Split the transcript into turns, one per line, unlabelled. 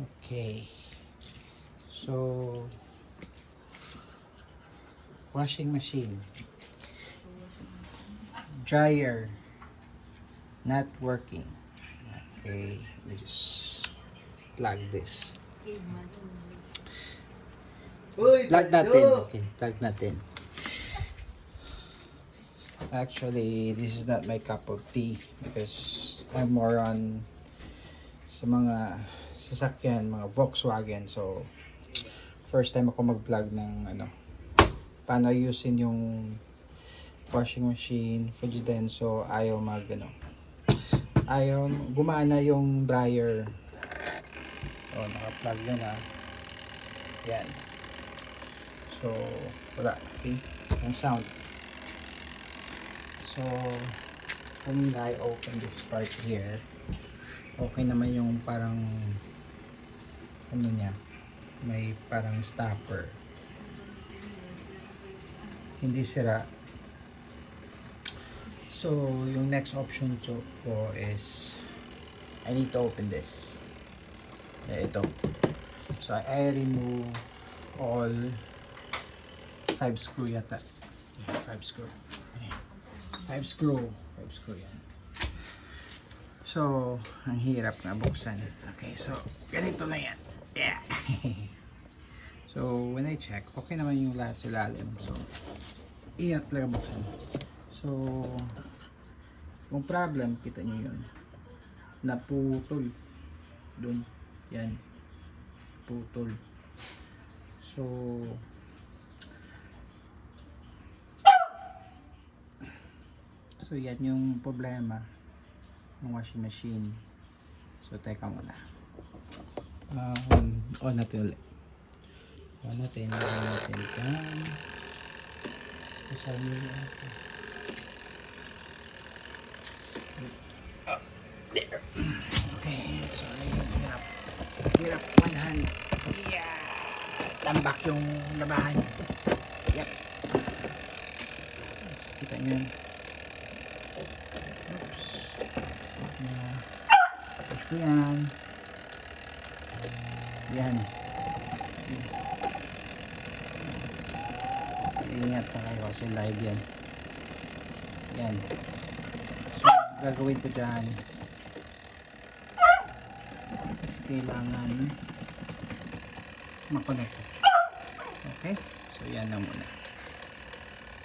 Okay. So, washing machine. Dryer. Not working. Okay. We just plug this. Plug natin. Okay. Plug natin. Actually, this is not my cup of tea because I'm more on sa mga sasakyan, mga Volkswagen. So, first time ako mag-vlog ng paano ayusin yung washing machine, Fujiden. So, ayaw gumana yung dryer. So, naka-plug yun na. Yan. So, wala. See? Yung sound. So, when I open this part here, okay naman yung parang niya, may parang stopper. Hindi sira. So, yung next option ko is I need to open this. Ito. So, I remove all 5 screw yata. 5 screw. 5 screw yan. So, ang hirap na buksan. Okay, so, ganito na yan. Yeah. So, when I check, okay naman yung lahat sa ilalim. So, hirap talaga buksan. So, yung problem, kita nyo yun. Naputol. Doon. Yan. Putol. So, yan yung problema ng washing machine. So, teka muna. On natin ulit. On natin dyan. Kasal nyo natin. There. Okay. So, hirap one hand. Yeah! Tambak yung labahan. Yep. So, kita nyo yan. Oops. Push ko yan. Yan. Ingat na kayo kasi live yan. Yan. So, gagawin ko dyan is kailangan makonect. Okay? So, yan na muna.